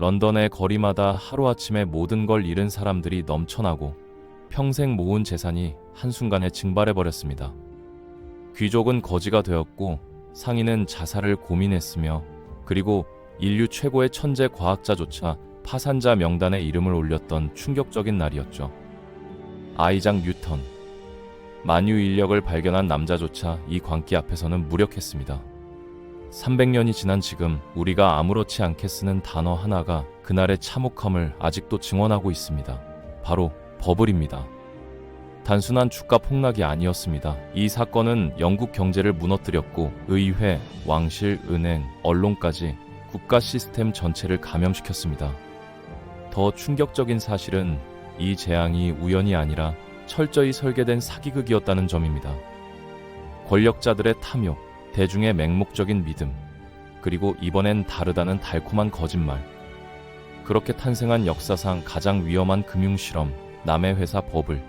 런던의 거리마다 하루아침에 모든 걸 잃은 사람들이 넘쳐나고 평생 모은 재산이 한순간에 증발해버렸습니다. 귀족은 거지가 되었고 상인은 자살을 고민했으며 그리고 인류 최고의 천재 과학자조차 파산자 명단에 이름을 올렸던 충격적인 날이었죠. 아이작 뉴턴, 만유인력을 발견한 남자조차 이 광기 앞에서는 무력했습니다. 300년이 지난 지금 우리가 아무렇지 않게 쓰는 단어 하나가 그날의 참혹함을 아직도 증언하고 있습니다. 바로 버블입니다. 단순한 주가 폭락이 아니었습니다. 이 사건은 영국 경제를 무너뜨렸고 의회, 왕실, 은행, 언론까지 국가 시스템 전체를 감염시켰습니다. 더 충격적인 사실은 이 재앙이 우연이 아니라 철저히 설계된 사기극이었다는 점입니다. 권력자들의 탐욕, 대중의 맹목적인 믿음, 그리고 이번엔 다르다는 달콤한 거짓말. 그렇게 탄생한 역사상 가장 위험한 금융실험, 남의 회사 버블.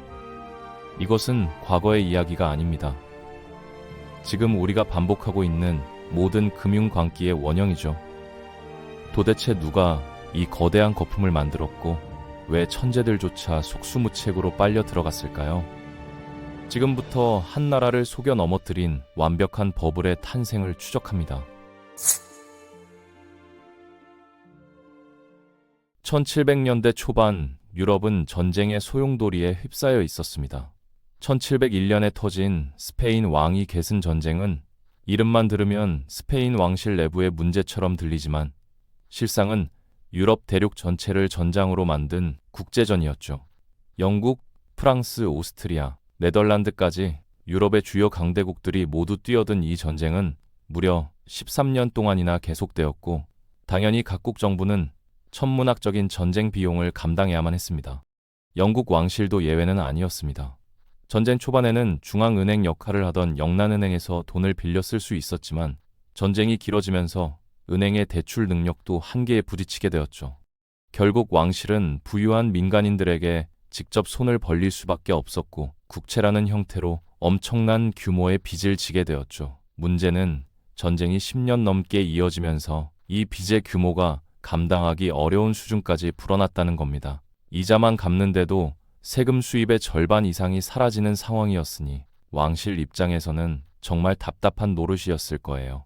이것은 과거의 이야기가 아닙니다. 지금 우리가 반복하고 있는 모든 금융 광기의 원형이죠. 도대체 누가 이 거대한 거품을 만들었고 왜 천재들조차 속수무책으로 빨려 들어갔을까요? 지금부터 한 나라를 속여 넘어뜨린 완벽한 버블의 탄생을 추적합니다. 1700년대 초반 유럽은 전쟁의 소용돌이에 휩싸여 있었습니다. 1701년에 터진 스페인 왕위 계승 전쟁은 이름만 들으면 스페인 왕실 내부의 문제처럼 들리지만 실상은 유럽 대륙 전체를 전장으로 만든 국제전이었죠. 영국, 프랑스, 오스트리아, 네덜란드까지 유럽의 주요 강대국들이 모두 뛰어든 이 전쟁은 무려 13년 동안이나 계속되었고 당연히 각국 정부는 천문학적인 전쟁 비용을 감당해야만 했습니다. 영국 왕실도 예외는 아니었습니다. 전쟁 초반에는 중앙은행 역할을 하던 영란은행에서 돈을 빌려 쓸 수 있었지만 전쟁이 길어지면서 은행의 대출 능력도 한계에 부딪히게 되었죠. 결국 왕실은 부유한 민간인들에게 직접 손을 벌릴 수밖에 없었고 국채라는 형태로 엄청난 규모의 빚을 지게 되었죠. 문제는 전쟁이 10년 넘게 이어지면서 이 빚의 규모가 감당하기 어려운 수준까지 불어났다는 겁니다. 이자만 갚는데도 세금 수입의 절반 이상이 사라지는 상황이었으니 왕실 입장에서는 정말 답답한 노릇이었을 거예요.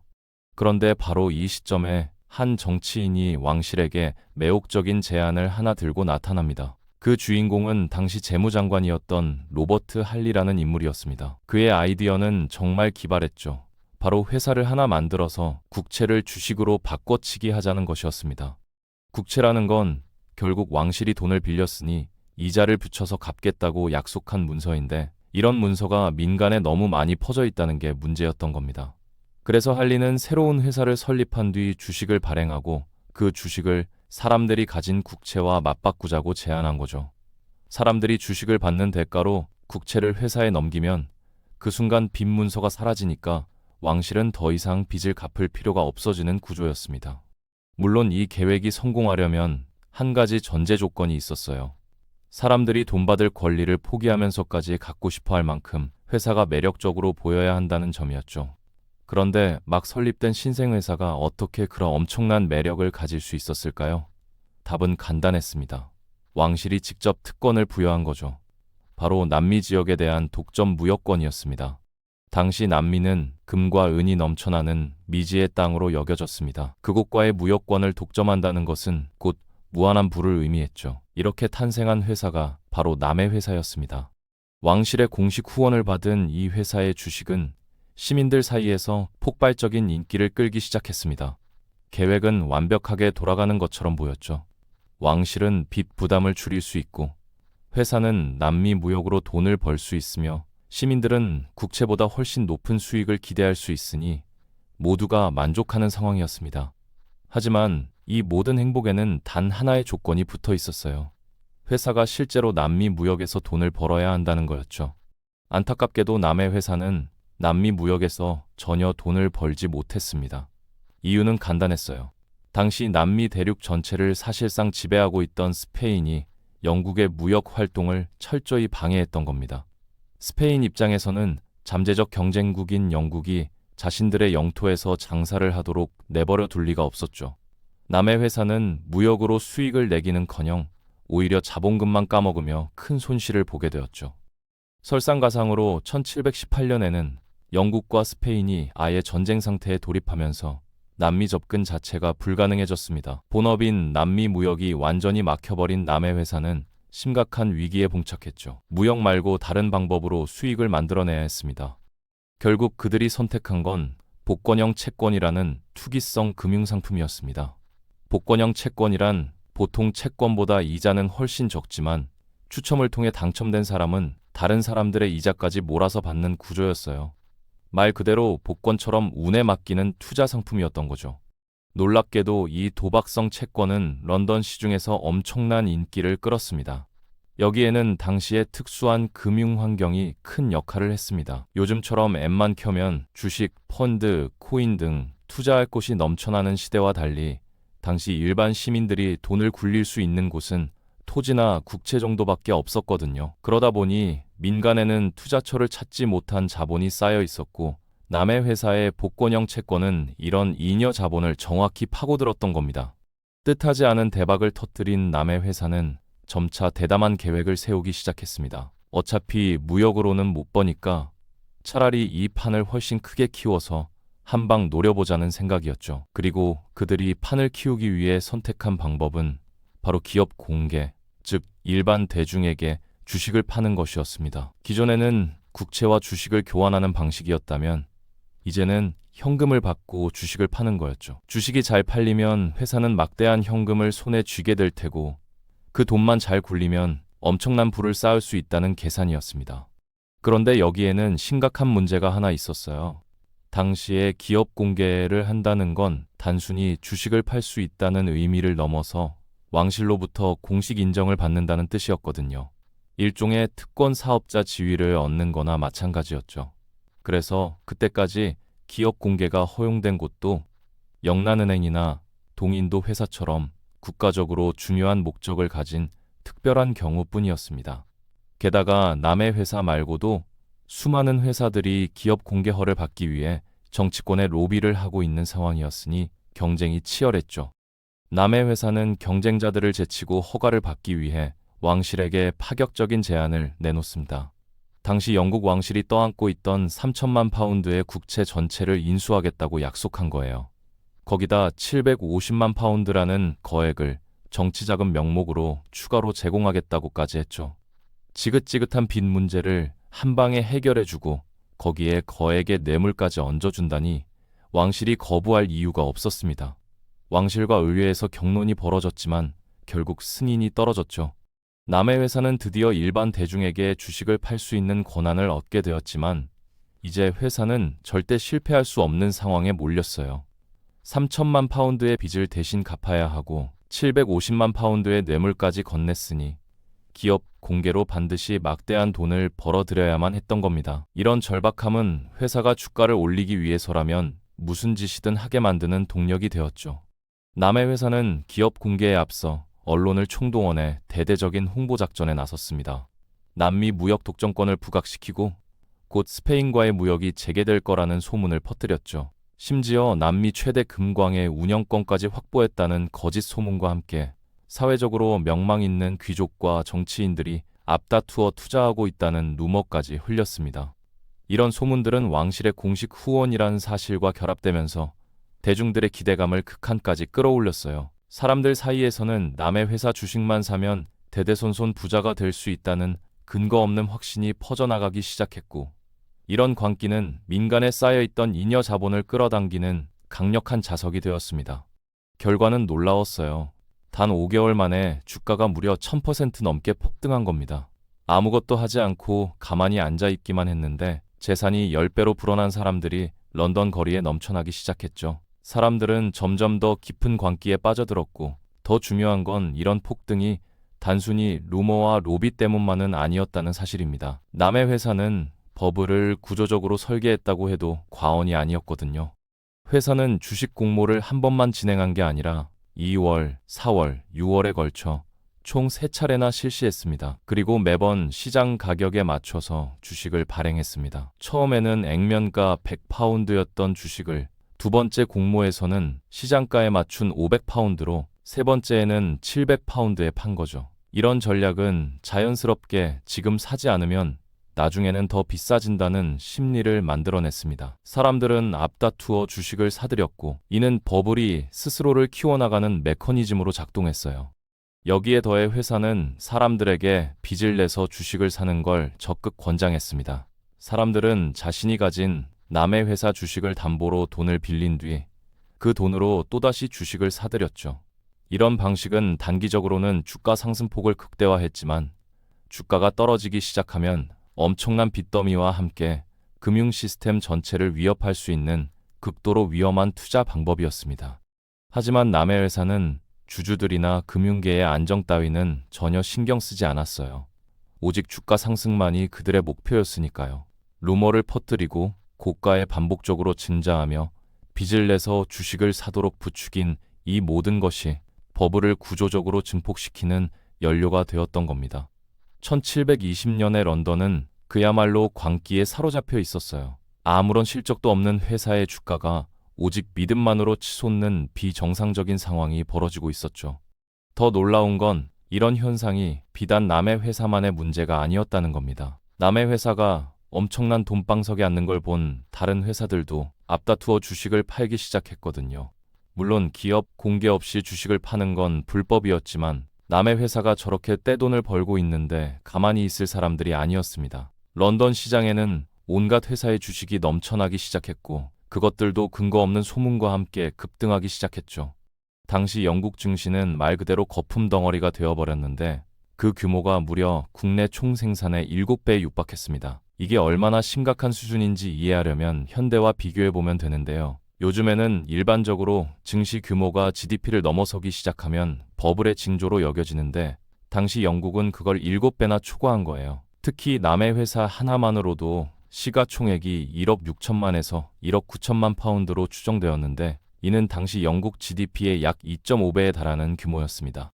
그런데 바로 이 시점에 한 정치인이 왕실에게 매혹적인 제안을 하나 들고 나타납니다. 그 주인공은 당시 재무장관이었던 로버트 할리라는 인물이었습니다. 그의 아이디어는 정말 기발했죠. 바로 회사를 하나 만들어서 국채를 주식으로 바꿔치기 하자는 것이었습니다. 국채라는 건 결국 왕실이 돈을 빌렸으니 이자를 붙여서 갚겠다고 약속한 문서인데 이런 문서가 민간에 너무 많이 퍼져 있다는 게 문제였던 겁니다. 그래서 할리는 새로운 회사를 설립한 뒤 주식을 발행하고 그 주식을 사람들이 가진 국채와 맞바꾸자고 제안한 거죠. 사람들이 주식을 받는 대가로 국채를 회사에 넘기면 그 순간 빚 문서가 사라지니까 왕실은 더 이상 빚을 갚을 필요가 없어지는 구조였습니다. 물론 이 계획이 성공하려면 한 가지 전제 조건이 있었어요. 사람들이 돈 받을 권리를 포기하면서까지 갖고 싶어 할 만큼 회사가 매력적으로 보여야 한다는 점이었죠. 그런데 막 설립된 신생회사가 어떻게 그런 엄청난 매력을 가질 수 있었을까요? 답은 간단했습니다. 왕실이 직접 특권을 부여한 거죠. 바로 남미 지역에 대한 독점 무역권이었습니다. 당시 남미는 금과 은이 넘쳐나는 미지의 땅으로 여겨졌습니다. 그곳과의 무역권을 독점한다는 것은 곧 무한한 부를 의미했죠. 이렇게 탄생한 회사가 바로 남의 회사였습니다. 왕실의 공식 후원을 받은 이 회사의 주식은 시민들 사이에서 폭발적인 인기를 끌기 시작했습니다. 계획은 완벽하게 돌아가는 것처럼 보였죠. 왕실은 빚 부담을 줄일 수 있고 회사는 남미 무역으로 돈을 벌 수 있으며 시민들은 국채보다 훨씬 높은 수익을 기대할 수 있으니 모두가 만족하는 상황이었습니다. 하지만 이 모든 행복에는 단 하나의 조건이 붙어 있었어요. 회사가 실제로 남미 무역에서 돈을 벌어야 한다는 거였죠. 안타깝게도 남의 회사는 남미 무역에서 전혀 돈을 벌지 못했습니다. 이유는 간단했어요. 당시 남미 대륙 전체를 사실상 지배하고 있던 스페인이 영국의 무역 활동을 철저히 방해했던 겁니다. 스페인 입장에서는 잠재적 경쟁국인 영국이 자신들의 영토에서 장사를 하도록 내버려 둘 리가 없었죠. 남의 회사는 무역으로 수익을 내기는커녕 오히려 자본금만 까먹으며 큰 손실을 보게 되었죠. 설상가상으로 1718년에는 영국과 스페인이 아예 전쟁 상태에 돌입하면서 남미 접근 자체가 불가능해졌습니다. 본업인 남미 무역이 완전히 막혀버린 남의 회사는 심각한 위기에 봉착했죠. 무역 말고 다른 방법으로 수익을 만들어내야 했습니다. 결국 그들이 선택한 건 복권형 채권이라는 투기성 금융상품이었습니다. 복권형 채권이란 보통 채권보다 이자는 훨씬 적지만 추첨을 통해 당첨된 사람은 다른 사람들의 이자까지 몰아서 받는 구조였어요. 말 그대로 복권처럼 운에 맡기는 투자 상품이었던 거죠. 놀랍게도 이 도박성 채권은 런던 시중에서 엄청난 인기를 끌었습니다. 여기에는 당시의 특수한 금융 환경이 큰 역할을 했습니다. 요즘처럼 앱만 켜면 주식, 펀드, 코인 등 투자할 곳이 넘쳐나는 시대와 달리 당시 일반 시민들이 돈을 굴릴 수 있는 곳은 토지나 국채 정도밖에 없었거든요. 그러다 보니 민간에는 투자처를 찾지 못한 자본이 쌓여 있었고 남의 회사의 복권형 채권은 이런 잉여 자본을 정확히 파고들었던 겁니다. 뜻하지 않은 대박을 터뜨린 남의 회사는 점차 대담한 계획을 세우기 시작했습니다. 어차피 무역으로는 못 버니까 차라리 이 판을 훨씬 크게 키워서 한 방 노려보자는 생각이었죠. 그리고 그들이 판을 키우기 위해 선택한 방법은 바로 기업 공개, 즉 일반 대중에게 주식을 파는 것이었습니다. 기존에는 국채와 주식을 교환하는 방식이었다면 이제는 현금을 받고 주식을 파는 거였죠. 주식이 잘 팔리면 회사는 막대한 현금을 손에 쥐게 될 테고 그 돈만 잘 굴리면 엄청난 부를 쌓을 수 있다는 계산이었습니다. 그런데 여기에는 심각한 문제가 하나 있었어요. 당시에 기업 공개를 한다는 건 단순히 주식을 팔 수 있다는 의미를 넘어서 왕실로부터 공식 인정을 받는다는 뜻이었거든요. 일종의 특권 사업자 지위를 얻는 거나 마찬가지였죠. 그래서 그때까지 기업 공개가 허용된 곳도 영란은행이나 동인도 회사처럼 국가적으로 중요한 목적을 가진 특별한 경우뿐이었습니다. 게다가 남의 회사 말고도 수많은 회사들이 기업 공개허를 받기 위해 정치권에 로비를 하고 있는 상황이었으니 경쟁이 치열했죠. 남의 회사는 경쟁자들을 제치고 허가를 받기 위해 왕실에게 파격적인 제안을 내놓습니다. 당시 영국 왕실이 떠안고 있던 3천만 파운드의 국채 전체를 인수하겠다고 약속한 거예요. 거기다 750만 파운드라는 거액을 정치자금 명목으로 추가로 제공하겠다고까지 했죠. 지긋지긋한 빚 문제를 한 방에 해결해주고 거기에 거액의 뇌물까지 얹어준다니 왕실이 거부할 이유가 없었습니다. 왕실과 의회에서 격론이 벌어졌지만 결국 승인이 떨어졌죠. 남의 회사는 드디어 일반 대중에게 주식을 팔 수 있는 권한을 얻게 되었지만 이제 회사는 절대 실패할 수 없는 상황에 몰렸어요. 3천만 파운드의 빚을 대신 갚아야 하고 750만 파운드의 뇌물까지 건넸으니 기업 공개로 반드시 막대한 돈을 벌어들여야만 했던 겁니다. 이런 절박함은 회사가 주가를 올리기 위해서라면 무슨 짓이든 하게 만드는 동력이 되었죠. 남의 회사는 기업 공개에 앞서 언론을 총동원해 대대적인 홍보 작전에 나섰습니다. 남미 무역 독점권을 부각시키고 곧 스페인과의 무역이 재개될 거라는 소문을 퍼뜨렸죠. 심지어 남미 최대 금광의 운영권까지 확보했다는 거짓 소문과 함께 사회적으로 명망 있는 귀족과 정치인들이 앞다투어 투자하고 있다는 루머까지 흘렸습니다. 이런 소문들은 왕실의 공식 후원이라는 사실과 결합되면서 대중들의 기대감을 극한까지 끌어올렸어요. 사람들 사이에서는 남의 회사 주식만 사면 대대손손 부자가 될 수 있다는 근거 없는 확신이 퍼져나가기 시작했고 이런 광기는 민간에 쌓여있던 잉여 자본을 끌어당기는 강력한 자석이 되었습니다. 결과는 놀라웠어요. 단 5개월 만에 주가가 무려 1000% 넘게 폭등한 겁니다. 아무것도 하지 않고 가만히 앉아있기만 했는데 재산이 10배로 불어난 사람들이 런던 거리에 넘쳐나기 시작했죠. 사람들은 점점 더 깊은 광기에 빠져들었고 더 중요한 건 이런 폭등이 단순히 루머와 로비 때문만은 아니었다는 사실입니다. 남의 회사는 버블을 구조적으로 설계했다고 해도 과언이 아니었거든요. 회사는 주식 공모를 한 번만 진행한 게 아니라 2월, 4월, 6월에 걸쳐 총 3차례나 실시했습니다. 그리고 매번 시장 가격에 맞춰서 주식을 발행했습니다. 처음에는 액면가 100파운드였던 주식을 두 번째 공모에서는 시장가에 맞춘 500파운드로 세 번째에는 700파운드에 판 거죠. 이런 전략은 자연스럽게 지금 사지 않으면 나중에는 더 비싸진다는 심리를 만들어냈습니다. 사람들은 앞다투어 주식을 사들였고, 이는 버블이 스스로를 키워나가는 메커니즘으로 작동했어요. 여기에 더해 회사는 사람들에게 빚을 내서 주식을 사는 걸 적극 권장했습니다. 사람들은 자신이 가진 남의 회사 주식을 담보로 돈을 빌린 뒤 그 돈으로 또다시 주식을 사들였죠. 이런 방식은 단기적으로는 주가 상승폭을 극대화했지만 주가가 떨어지기 시작하면 엄청난 빚더미와 함께 금융 시스템 전체를 위협할 수 있는 극도로 위험한 투자 방법이었습니다. 하지만 남의 회사는 주주들이나 금융계의 안정 따위는 전혀 신경 쓰지 않았어요. 오직 주가 상승만이 그들의 목표였으니까요. 루머를 퍼뜨리고 고가에 반복적으로 증자하며 빚을 내서 주식을 사도록 부추긴 이 모든 것이 버블을 구조적으로 증폭시키는 연료가 되었던 겁니다. 1720년의 런던은 그야말로 광기에 사로잡혀 있었어요. 아무런 실적도 없는 회사의 주가가 오직 믿음만으로 치솟는 비정상적인 상황이 벌어지고 있었죠. 더 놀라운 건 이런 현상이 비단 남의 회사만의 문제가 아니었다는 겁니다. 남의 회사가 엄청난 돈방석에 앉는 걸 본 다른 회사들도 앞다투어 주식을 팔기 시작했거든요. 물론 기업 공개 없이 주식을 파는 건 불법이었지만 남의 회사가 저렇게 떼돈을 벌고 있는데 가만히 있을 사람들이 아니었습니다. 런던 시장에는 온갖 회사의 주식이 넘쳐나기 시작했고 그것들도 근거 없는 소문과 함께 급등하기 시작했죠. 당시 영국 증시는 말 그대로 거품 덩어리가 되어버렸는데 그 규모가 무려 국내 총생산의 7배에 육박했습니다. 이게 얼마나 심각한 수준인지 이해하려면 현대와 비교해보면 되는데요. 요즘에는 일반적으로 증시 규모가 GDP를 넘어서기 시작하면 버블의 징조로 여겨지는데 당시 영국은 그걸 7배나 초과한 거예요. 특히 남의 회사 하나만으로도 시가총액이 1억 6천만에서 1억 9천만 파운드로 추정되었는데 이는 당시 영국 GDP의 약 2.5배에 달하는 규모였습니다.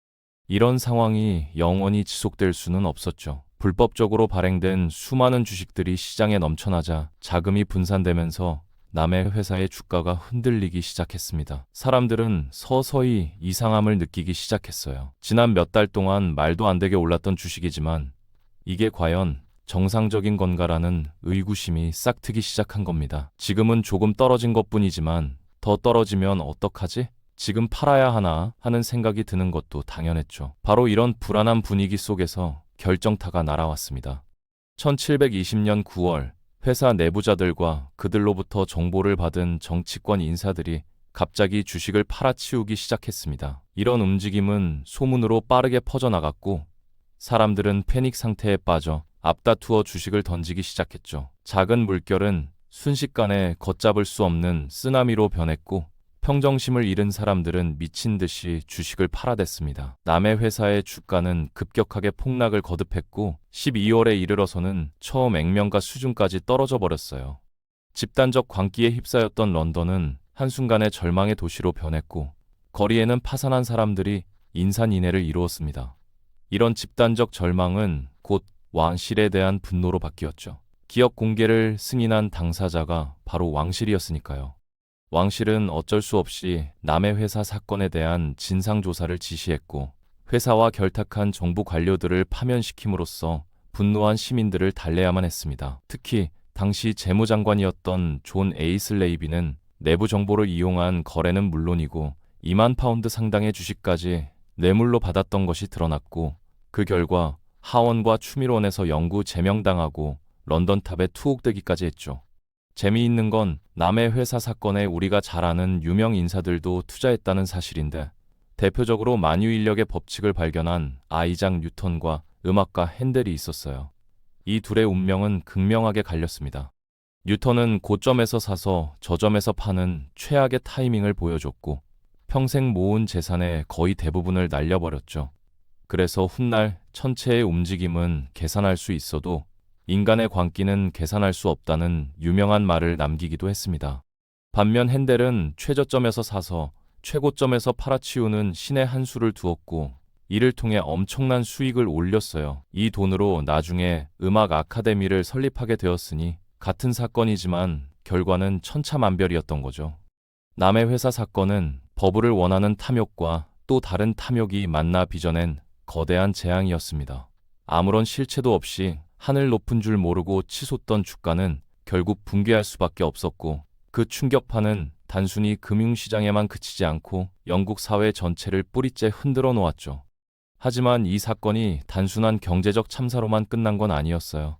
이런 상황이 영원히 지속될 수는 없었죠. 불법적으로 발행된 수많은 주식들이 시장에 넘쳐나자 자금이 분산되면서 남의 회사의 주가가 흔들리기 시작했습니다. 사람들은 서서히 이상함을 느끼기 시작했어요. 지난 몇 달 동안 말도 안 되게 올랐던 주식이지만 이게 과연 정상적인 건가라는 의구심이 싹트기 시작한 겁니다. 지금은 조금 떨어진 것뿐이지만 더 떨어지면 어떡하지? 지금 팔아야 하나 하는 생각이 드는 것도 당연했죠. 바로 이런 불안한 분위기 속에서 결정타가 날아왔습니다. 1720년 9월 회사 내부자들과 그들로부터 정보를 받은 정치권 인사들이 갑자기 주식을 팔아치우기 시작했습니다. 이런 움직임은 소문으로 빠르게 퍼져나갔고 사람들은 패닉 상태에 빠져 앞다투어 주식을 던지기 시작했죠. 작은 물결은 순식간에 걷잡을 수 없는 쓰나미로 변했고 평정심을 잃은 사람들은 미친 듯이 주식을 팔아댔습니다. 남의 회사의 주가는 급격하게 폭락을 거듭했고 12월에 이르러서는 처음 액면가 수준까지 떨어져 버렸어요. 집단적 광기에 휩싸였던 런던은 한순간에 절망의 도시로 변했고 거리에는 파산한 사람들이 인산인해를 이루었습니다. 이런 집단적 절망은 곧 왕실에 대한 분노로 바뀌었죠. 기업 공개를 승인한 당사자가 바로 왕실이었으니까요. 왕실은 어쩔 수 없이 남의 회사 사건에 대한 진상조사를 지시했고 회사와 결탁한 정부 관료들을 파면시킴으로써 분노한 시민들을 달래야만 했습니다. 특히 당시 재무장관이었던 존 에이슬레이비는 내부 정보를 이용한 거래는 물론이고 2만 파운드 상당의 주식까지 뇌물로 받았던 것이 드러났고 그 결과 하원과 추밀원에서 영구 제명당하고 런던탑에 투옥되기까지 했죠. 재미있는 건 남의 회사 사건에 우리가 잘 아는 유명 인사들도 투자했다는 사실인데 대표적으로 만유인력의 법칙을 발견한 아이작 뉴턴과 음악가 핸델이 있었어요. 이 둘의 운명은 극명하게 갈렸습니다. 뉴턴은 고점에서 사서 저점에서 파는 최악의 타이밍을 보여줬고 평생 모은 재산의 거의 대부분을 날려버렸죠. 그래서 훗날 천체의 움직임은 계산할 수 있어도 인간의 광기는 계산할 수 없다는 유명한 말을 남기기도 했습니다. 반면 핸델은 최저점에서 사서 최고점에서 팔아치우는 신의 한 수를 두었고 이를 통해 엄청난 수익을 올렸어요. 이 돈으로 나중에 음악 아카데미를 설립하게 되었으니 같은 사건이지만 결과는 천차만별이었던 거죠. 남의 회사 사건은 버블을 원하는 탐욕과 또 다른 탐욕이 만나 빚어낸 거대한 재앙이었습니다. 아무런 실체도 없이 하늘 높은 줄 모르고 치솟던 주가는 결국 붕괴할 수밖에 없었고, 그 충격파는 단순히 금융시장에만 그치지 않고 영국 사회 전체를 뿌리째 흔들어 놓았죠. 하지만 이 사건이 단순한 경제적 참사로만 끝난 건 아니었어요.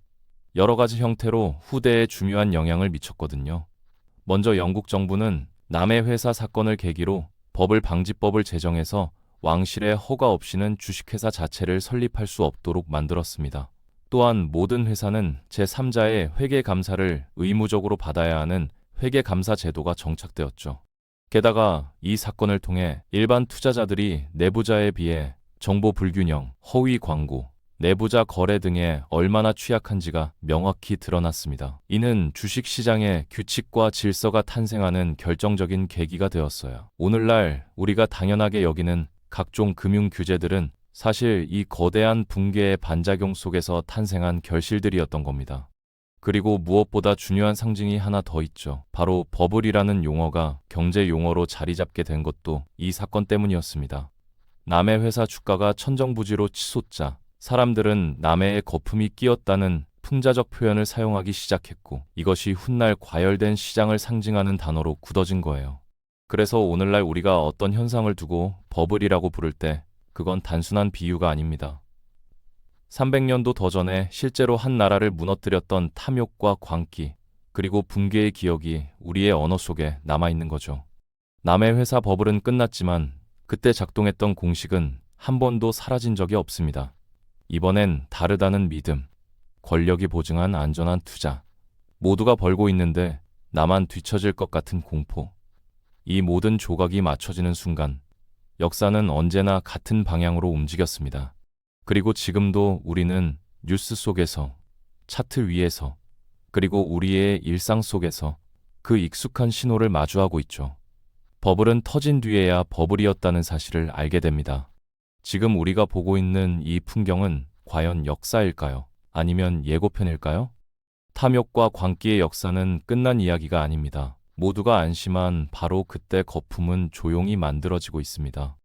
여러 가지 형태로 후대에 중요한 영향을 미쳤거든요. 먼저 영국 정부는 남의 회사 사건을 계기로 버블 방지법을 제정해서 왕실의 허가 없이는 주식회사 자체를 설립할 수 없도록 만들었습니다. 또한 모든 회사는 제3자의 회계감사를 의무적으로 받아야 하는 회계감사 제도가 정착되었죠. 게다가 이 사건을 통해 일반 투자자들이 내부자에 비해 정보 불균형, 허위 광고, 내부자 거래 등에 얼마나 취약한지가 명확히 드러났습니다. 이는 주식시장의 규칙과 질서가 탄생하는 결정적인 계기가 되었어요. 오늘날 우리가 당연하게 여기는 각종 금융 규제들은 사실 이 거대한 붕괴의 반작용 속에서 탄생한 결실들이었던 겁니다. 그리고 무엇보다 중요한 상징이 하나 더 있죠. 바로 버블이라는 용어가 경제 용어로 자리 잡게 된 것도 이 사건 때문이었습니다. 남의 회사 주가가 천정부지로 치솟자 사람들은 남해의 거품이 끼었다는 풍자적 표현을 사용하기 시작했고, 이것이 훗날 과열된 시장을 상징하는 단어로 굳어진 거예요. 그래서 오늘날 우리가 어떤 현상을 두고 버블이라고 부를 때 그건 단순한 비유가 아닙니다. 300년도 더 전에 실제로 한 나라를 무너뜨렸던 탐욕과 광기, 그리고 붕괴의 기억이 우리의 언어 속에 남아있는 거죠. 남의 회사 버블은 끝났지만 그때 작동했던 공식은 한 번도 사라진 적이 없습니다. 이번엔 다르다는 믿음, 권력이 보증한 안전한 투자, 모두가 벌고 있는데 나만 뒤처질 것 같은 공포. 이 모든 조각이 맞춰지는 순간 역사는 언제나 같은 방향으로 움직였습니다. 그리고 지금도 우리는 뉴스 속에서, 차트 위에서, 그리고 우리의 일상 속에서 그 익숙한 신호를 마주하고 있죠. 버블은 터진 뒤에야 버블이었다는 사실을 알게 됩니다. 지금 우리가 보고 있는 이 풍경은 과연 역사일까요? 아니면 예고편일까요? 탐욕과 광기의 역사는 끝난 이야기가 아닙니다. 모두가 안심한 바로 그때 거품은 조용히 만들어지고 있습니다.